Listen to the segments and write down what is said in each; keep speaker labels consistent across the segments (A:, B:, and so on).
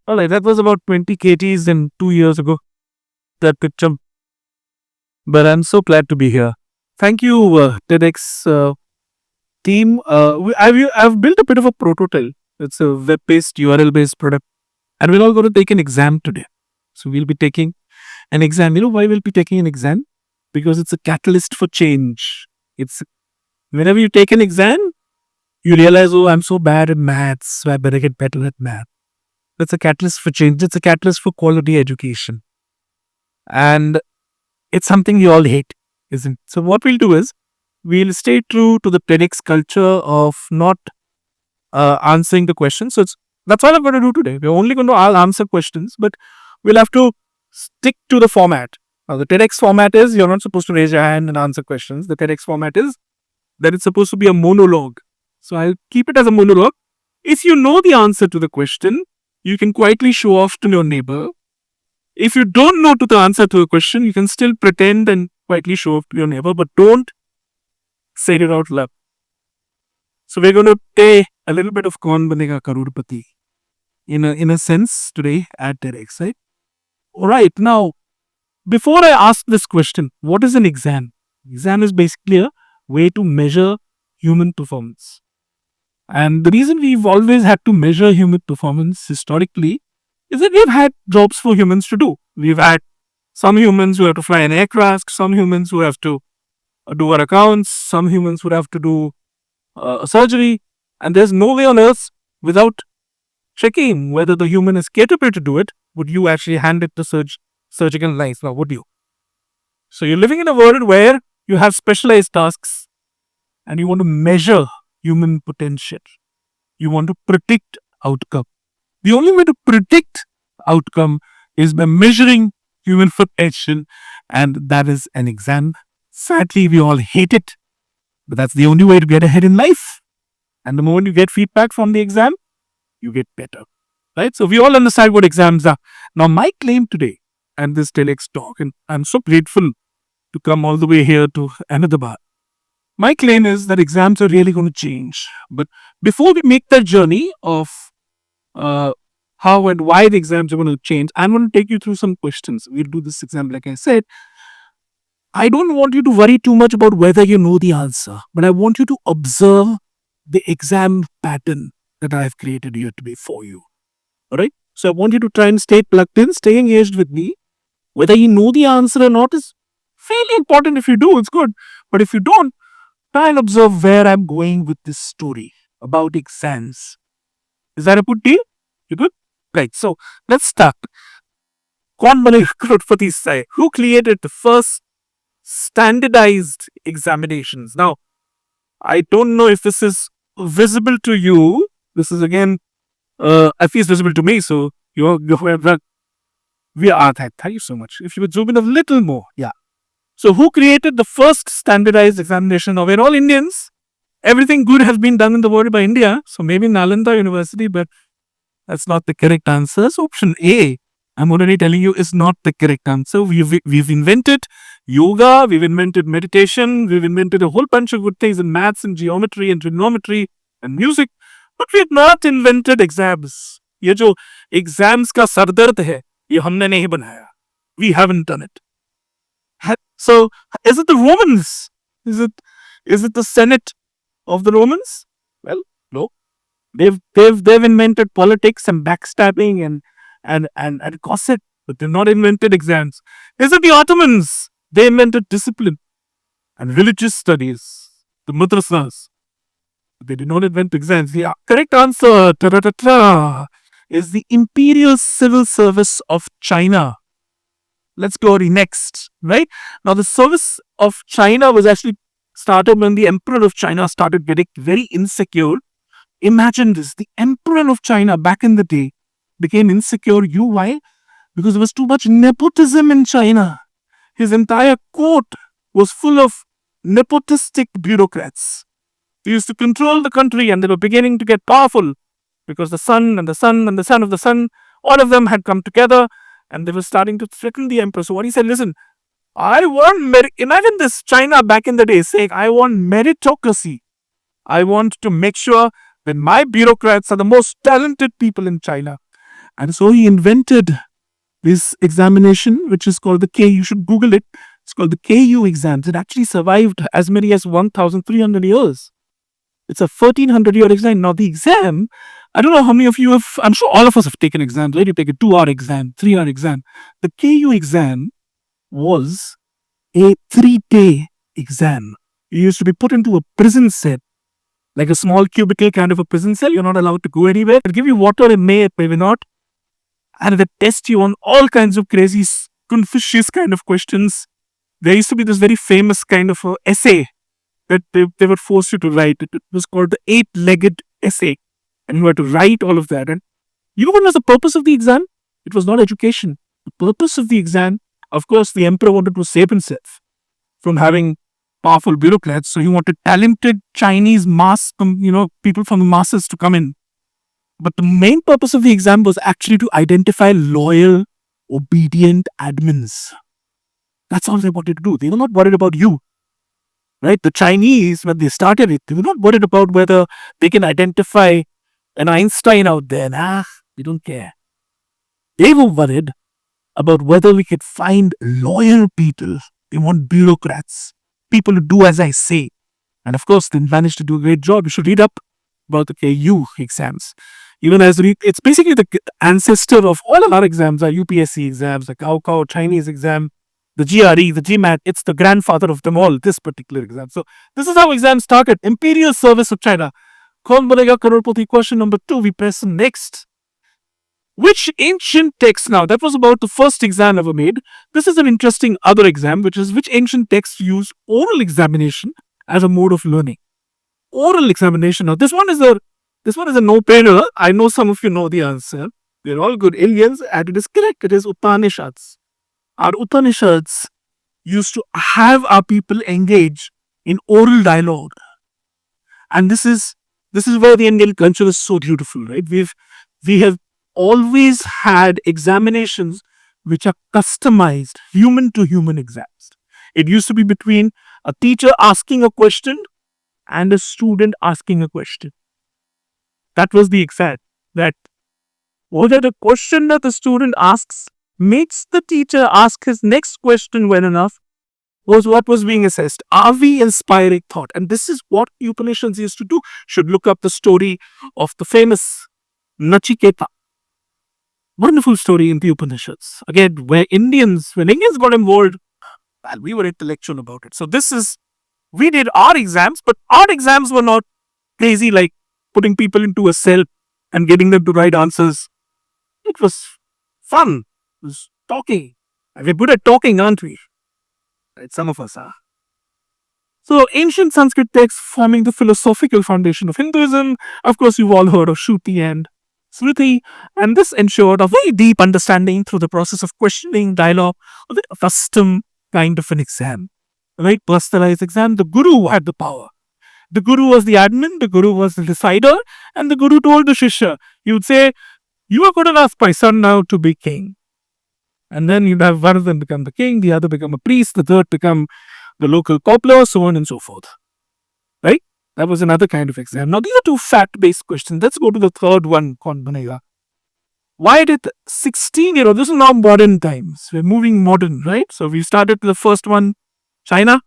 A: All right, that was about 20 kgs and 2 years ago, that picture. But I'm so glad to be here. Thank you, TEDx team. I've built a bit of a prototype. It's a web-based, URL-based product. And we're all going to take an exam today. So we'll be taking an exam. You know why we'll be taking an exam? Because it's a catalyst for change. It's whenever you take an exam, you realize, oh, I'm so bad at maths, so I better get better at math. That's a catalyst for change. It's a catalyst for quality education. And it's something you all hate, isn't it? So what we'll do is, we'll stay true to the TEDx culture of not answering the questions. So that's all I'm going to do today. We're only going to answer questions, but we'll have to stick to the format. Now, the TEDx format is, you're not supposed to raise your hand and answer questions. The TEDx format is that it's supposed to be a monologue. So I'll keep it as a monologue. If you know the answer to the question, you can quietly show off to your neighbor. If you don't know the answer to a question, you can still pretend and quietly show off to your neighbor, but don't say it out loud. So we're going to play a little bit of Kaun Banega Karorpati in a sense today at TEDx, right? All right, now, before I ask this question, what is an exam? Exam is basically a way to measure human performance. And the reason we've always had to measure human performance historically is that we've had jobs for humans to do. We've had some humans who have to fly an aircraft, some humans who have to do our accounts, some humans would have to do surgery. And there's no way on earth without checking whether the human is capable to do it, would you actually hand it the surgical knife? Now, would you? So you're living in a world where you have specialized tasks and you want to measure human potential. You want to predict outcome. The only way to predict outcome is by measuring human potential, and that is an exam. Sadly, we all hate it, but that's the only way to get ahead in life. And the moment you get feedback from the exam, you get better, right? So we all understand what exams are. Now, my claim today and this TEDx talk, and I'm so grateful to come all the way here to Ahmedabad. My claim is that exams are really going to change. But before we make that journey of how and why the exams are going to change, I'm going to take you through some questions. We'll do this exam, like I said. I don't want you to worry too much about whether you know the answer, but I want you to observe the exam pattern that I've created here today for you. All right? So I want you to try and stay plugged in, stay engaged with me. Whether you know the answer or not is fairly important. If you do, it's good. But if you don't, try and observe where I'm going with this story about exams. Is that a good deal? You good? Right. So let's start. Kaun Banega Karorpati Sai? Who created the first standardized examinations? Now, I don't know if this is visible to you. This is again, I feel it's visible to me. So we are that. Thank you so much. If you would zoom in a little more, yeah. So who created the first standardized examination? Now, we're all Indians. Everything good has been done in the world by India. So maybe Nalanda University, but that's not the correct answer. So option A, I'm already telling you, is not the correct answer. We've invented yoga, we've invented meditation, we've invented a whole bunch of good things in maths and geometry and trigonometry and music, but we have not invented exams. ये जो exams का सरदर्द है, ये हमने नहीं बनाया. We haven't done it. So, is it the Romans? Is it the Senate of the Romans? Well, no. They've invented politics and backstabbing and gossip, but they've not invented exams. Is it the Ottomans? They invented discipline and religious studies, the madrasas. They did not invent exams. The correct answer is the Imperial Civil Service of China. Let's go next, right? Now, the service of China was actually started when the Emperor of China started getting very insecure. Imagine this, the Emperor of China back in the day became insecure. Why? Because there was too much nepotism in China. His entire court was full of nepotistic bureaucrats. They used to control the country and they were beginning to get powerful because the son and the son and the son of the son, all of them had come together and they were starting to threaten the emperor. So what he said, listen, I want imagine this China back in the day saying, I want meritocracy. I want to make sure that my bureaucrats are the most talented people in China. And so he invented this examination, which is called the K. You should Google it. It's called the KU exams. It actually survived as many as 1,300 years. It's a 1,300-year exam. Now, the exam, I don't know how many of you have, I'm sure all of us have taken exams, right? You take a 2-hour exam, 3-hour exam. The KU exam was a 3-day exam. You used to be put into a prison cell, like a small cubicle kind of a prison cell. You're not allowed to go anywhere. They'll give you water, it may, maybe not. And they test you on all kinds of crazy, confucius kind of questions. There used to be this very famous kind of essay that they would force you to write. It was called the 8-legged essay. And you had to write all of that. And you know what was the purpose of the exam? It was not education. The purpose of the exam, of course, the emperor wanted to save himself from having powerful bureaucrats. So he wanted talented Chinese people from the masses to come in. But the main purpose of the exam was actually to identify loyal, obedient admins. That's all they wanted to do. They were not worried about you. Right? The Chinese, when they started it, they were not worried about whether they can identify an Einstein out there. Nah, they don't care. They were worried about whether we could find loyal people. They want bureaucrats, people who do as I say. And of course, they managed to do a great job. You should read up about the KU exams. Even as it's basically the ancestor of all of our exams, our UPSC exams, the Cao Chinese exam, the GRE, the GMAT. It's the grandfather of them all, this particular exam. So this is how exams started. Imperial Service of China. Kaun banega crorepati? Question number 2. We press next. Which ancient text? Now, that was about the first exam ever made. This is an interesting other exam, which is which ancient text used oral examination as a mode of learning. Oral examination. Now, this one is a no-brainer. I know some of you know the answer. They're all good aliens, and it is correct. It is Upanishads. Our Upanishads used to have our people engage in oral dialogue. And this is where the Indian culture is so beautiful, right? We have always had examinations which are customized, human to human exams. It used to be between a teacher asking a question and a student asking a question. That was the exam. That whether the question that the student asks makes the teacher ask his next question well enough was what was being assessed. Are we inspiring thought? And this is what Upanishads used to do. Should look up the story of the famous Nachiketa. Wonderful story in the Upanishads. Again, when Indians got involved, well, we were intellectual about it. So we did our exams, but our exams were not crazy like putting people into a cell and getting them to write answers. It was fun. It was talking. And we're good at talking, aren't we? Right, some of us are. So, ancient Sanskrit texts forming the philosophical foundation of Hinduism. Of course, you've all heard of Shruti and Smriti, and this ensured a very deep understanding through the process of questioning, dialogue, of the custom kind of an exam. Right? Personalized exam. The Guru had the power. The Guru was the admin, the Guru was the decider, and the Guru told the Shishya, he would say, you are good enough, my son, now to be king. And then you'd have one of them become the king, the other become a priest, the third become the local cobbler, so on and so forth. Right? That was another kind of exam. Now, these are two fact-based questions. Let's go to the third one, Kaun banega? Why did 16-year-old, this is now modern times. We're moving modern, right? So we started the first one, China.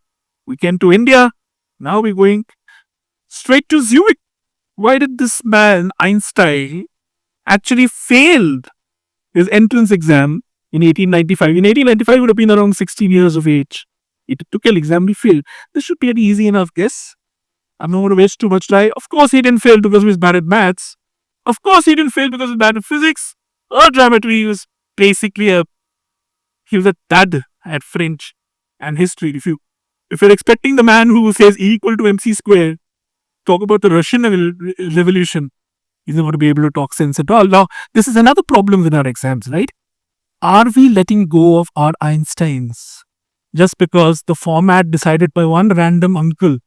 A: We came to India. Now we're going straight to Zurich. Why did this man, Einstein, actually failed his entrance exam in 1895? In 1895, he would have been around 16 years of age. He took an exam, he failed. This should be an easy enough guess. I'm not going to waste too much time. Of course, he didn't fail because he was bad at maths. Of course, he didn't fail because he was bad at physics or geometry. He was basically a dud at French and history. If you're expecting the man who says E equal to MC square talk about the Russian Revolution, he's not going to be able to talk sense at all. Now, this is another problem with our exams, right? Are we letting go of our Einsteins just because the format decided by one random uncle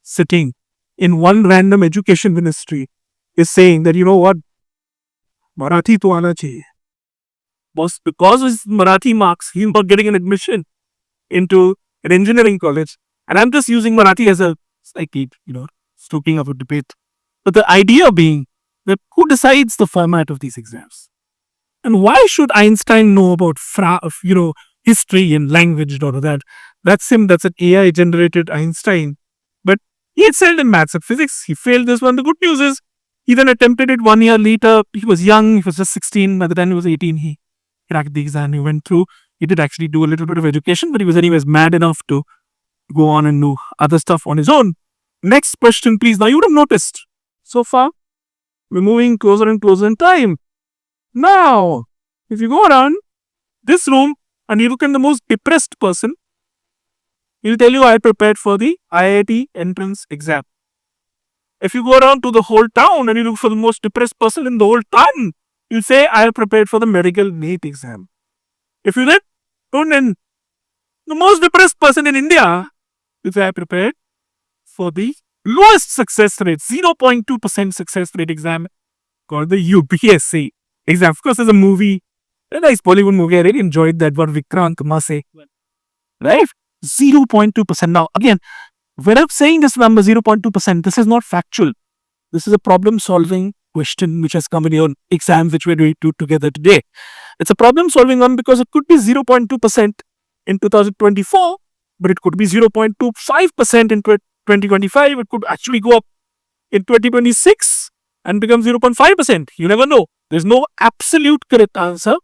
A: sitting in one random education ministry is saying that, you know what, Marathi to aana chahiye. Because of his Marathi marks, he's not getting an admission into an engineering college. And I'm just using Marathi as a slightly, stoking of a debate. But the idea being that who decides the format of these exams? And why should Einstein know about history and language and all of that? That's him. That's an AI generated Einstein. But he excelled in maths and physics. He failed this one. The good news is he then attempted it 1 year later. He was young. He was just 16. By the time he was 18, he cracked the exam. He went through. He did actually do a little bit of education, but he was anyways mad enough to go on and do other stuff on his own. Next question, please. Now you would have noticed so far we're moving closer and closer in time. Now, if you go around this room and you look at the most depressed person, he'll tell you I prepared for the IIT entrance exam. If you go around to the whole town and you look for the most depressed person in the whole town, you'll say I prepared for the medical NEET exam. If you then turn in the most depressed person in India, you'll say I prepared for the lowest success rate, 0.2% success rate exam called the UPSC exam. Of course, there's a movie, a nice Bollywood movie. I really enjoyed that one, Vikrant Mase. Right? 0.2%. Now, again, when I'm saying this number 0.2%, this is not factual. This is a problem solving question which has come in your exam, which we're doing together today. It's a problem solving one because it could be 0.2% in 2024, but it could be 0.25% in 2025. It could actually go up in 2026 and become 0.5%. You never know. There's no absolute correct answer,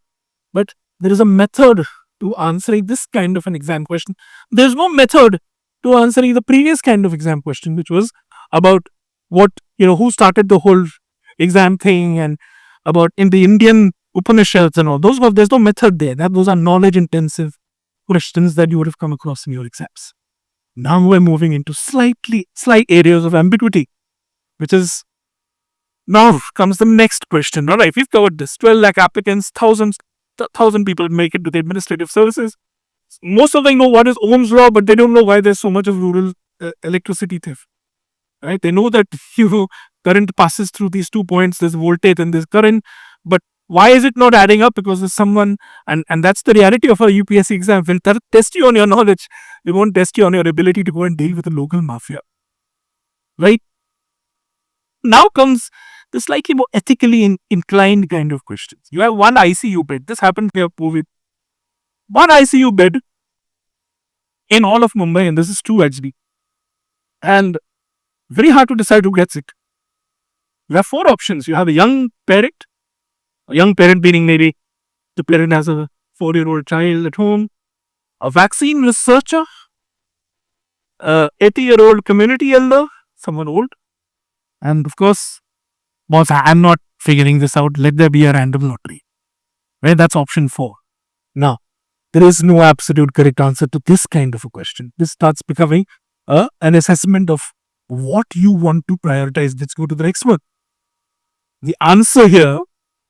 A: but there is a method to answering this kind of an exam question. There's no method to answering the previous kind of exam question, which was about who started the whole exam thing and about in the Indian Upanishads and all. There's no method there. Those are knowledge intensive questions that you would have come across in your exams. Now we're moving into slight areas of ambiguity, which is now comes the next question. All right, we've covered this. 12 lakh applicants, 1,000 people make it to the administrative services. Most of them know what is Ohm's law, but they don't know why there's so much of rural electricity theft. Right? They know that current passes through these 2 points. There's voltage and there's current, but why is it not adding up? Because there's someone, and that's the reality of a UPSC exam. They'll test you on your knowledge. They won't test you on your ability to go and deal with the local mafia. Right? Now comes the slightly more ethically inclined kind of questions. You have one ICU bed. This happened here, COVID. One ICU bed in all of Mumbai, and this is true actually. And very hard to decide who gets it. You have 4 options. You have a young parent meaning maybe the parent has a 4-year-old child at home, a vaccine researcher, a 80-year-old community elder, someone old, and of course, boss, I'm not figuring this out. Let there be a random lottery. Right? That's option 4. Now, there is no absolute correct answer to this kind of a question. This starts becoming an assessment of what you want to prioritize. Let's go to the next one. The answer here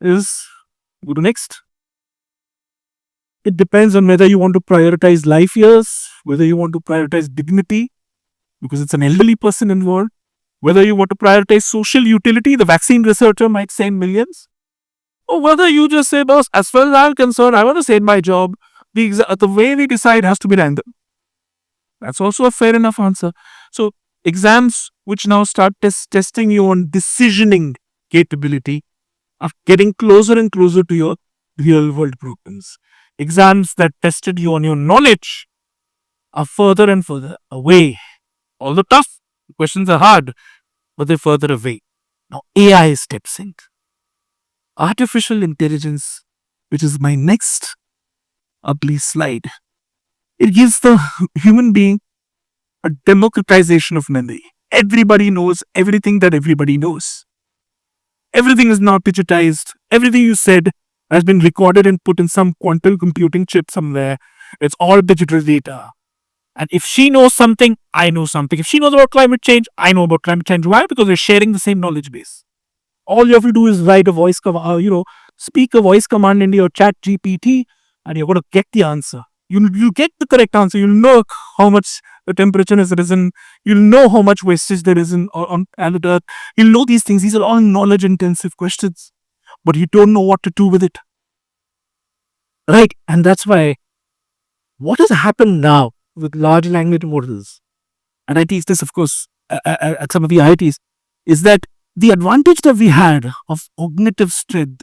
A: is, go to next. It depends on whether you want to prioritize life years, whether you want to prioritize dignity, because it's an elderly person involved, whether you want to prioritize social utility, the vaccine researcher might save millions, or whether you just say, boss, as far as I'm concerned, I want to save my job. The way we decide has to be random. That's also a fair enough answer. So, exams which now start testing you on decisioning capability are getting closer and closer to your real world problems. Exams that tested you on your knowledge are further and further away. All the tough questions are hard, but they're further away. Now AI steps in. Artificial intelligence, which is my next ugly slide. It gives the human being a democratization of memory. Everybody knows everything that everybody knows. Everything is now digitized. Everything you said has been recorded and put in some quantum computing chip somewhere. It's all digital data. And if she knows something, I know something. If she knows about climate change, I know about climate change. Why? Because we're sharing the same knowledge base. All you have to do is write a voice command, speak a voice command into your chat GPT, and you're going to get the answer. You'll get the correct answer. You'll know how much the temperature has risen. You'll know how much wastage there is on planet Earth. You'll know these things. These are all knowledge-intensive questions. But you don't know what to do with it. Right? And that's why what has happened now with large language models, and I teach this, of course, at some of the IITs, is that the advantage that we had of cognitive strength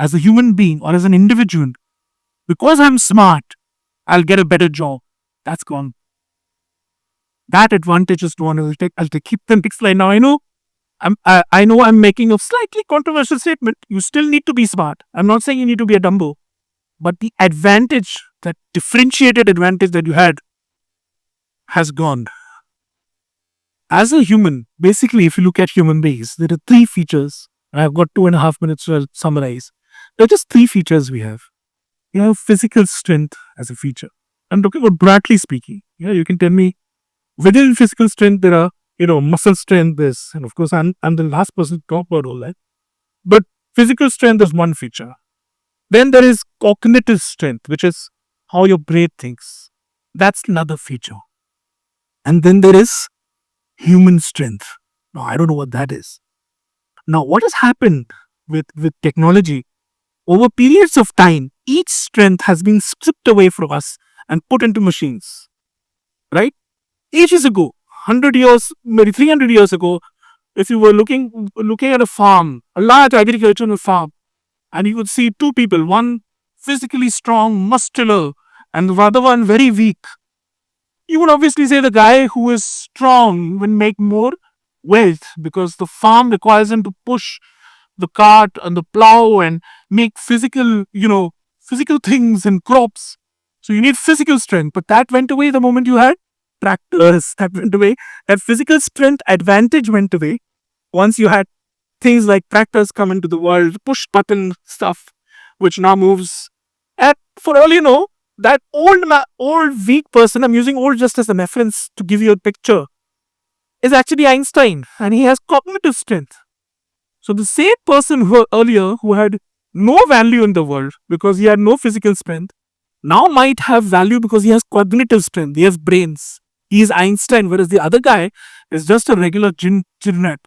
A: as a human being or as an individual, because I'm smart, I'll get a better job. That's gone. That advantage is gone. I'll keep the next line. Now I know I'm making a slightly controversial statement. You still need to be smart. I'm not saying you need to be a Dumbo, but the advantage, that differentiated advantage that you had, has gone. As a human, basically, if you look at human beings, there are three features. And I've got 2.5 minutes to summarize. There are just three features we have. You have physical strength as a feature. I'm talking about broadly speaking. Yeah, you can tell me within physical strength there are, muscle strength, this, and of course I'm the last person to talk about all that. But physical strength is one feature. Then there is cognitive strength, which is how your brain thinks. That's another feature. And then there is human strength. Now, I don't know what that is. Now, what has happened with technology, over periods of time, each strength has been stripped away from us and put into machines. Right? Ages ago, 100 years, maybe 300 years ago, if you were looking at a farm, a large agricultural farm, and you would see two people, one physically strong, muscular, and the other one very weak, you would obviously say the guy who is strong will make more wealth, because the farm requires him to push the cart and the plow and make physical things and crops. So you need physical strength, but that went away the moment you had tractors. That went away. That physical strength advantage went away once you had things like tractors come into the world, push button stuff, which now moves. And for all you know, that old weak person, I'm using old just as a reference to give you a picture, is actually Einstein, and he has cognitive strength. So the same person who had no value in the world because he had no physical strength, now might have value because he has cognitive strength. He has brains. He is Einstein, whereas the other guy is just a regular gym rat.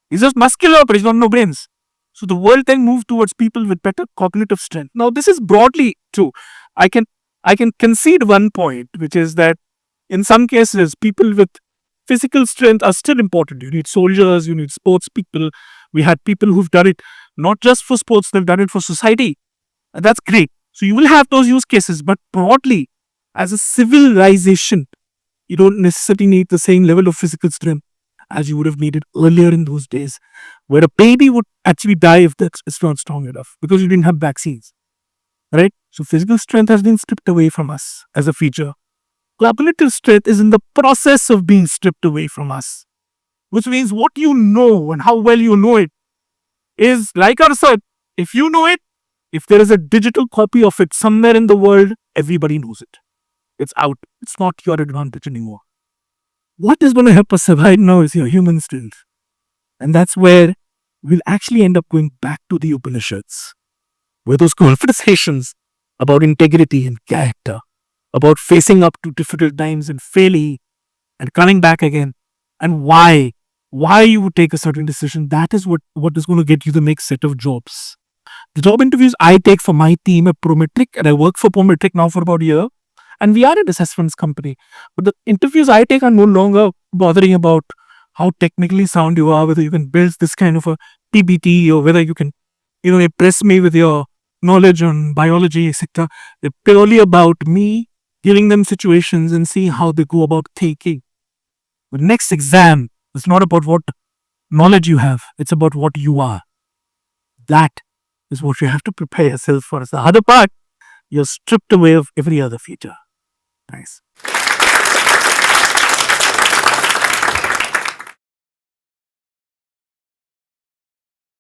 A: He's just muscular, but he's got no brains. So the world then moved towards people with better cognitive strength. Now, this is broadly true. I can concede one point, which is that in some cases, people with physical strength are still important. You need soldiers, you need sports people. We had people who've done it not just for sports, they've done it for society. And that's great. So you will have those use cases, but broadly, as a civilization, you don't necessarily need the same level of physical strength as you would have needed earlier in those days, where a baby would actually die if it's not strong enough because you didn't have vaccines. Right? So physical strength has been stripped away from us as a feature. Cognitive strength is in the process of being stripped away from us, which means what you know and how well you know it is, like I said, if you know it, if there is a digital copy of it somewhere in the world, everybody knows it. It's out. It's not your advantage anymore. What is going to help us survive now is your human strength. And that's where we'll actually end up going back to the Upanishads, where those conversations about integrity and character, about facing up to difficult times and failing and coming back again, and why you would take a certain decision, that is what is going to get you the next set of jobs. The job interviews I take for my team at Prometric, and I work for Prometric now for about a year, and we are an assessments company. But the interviews I take are no longer bothering about how technically sound you are, whether you can build this kind of a PBT, or whether you can, impress me with your knowledge on biology, etc. They're purely about me giving them situations and see how they go about thinking. The next exam is not about what knowledge you have, it's about what you are. That is what you have to prepare yourself for. The other part, you're stripped away of every other feature. Nice.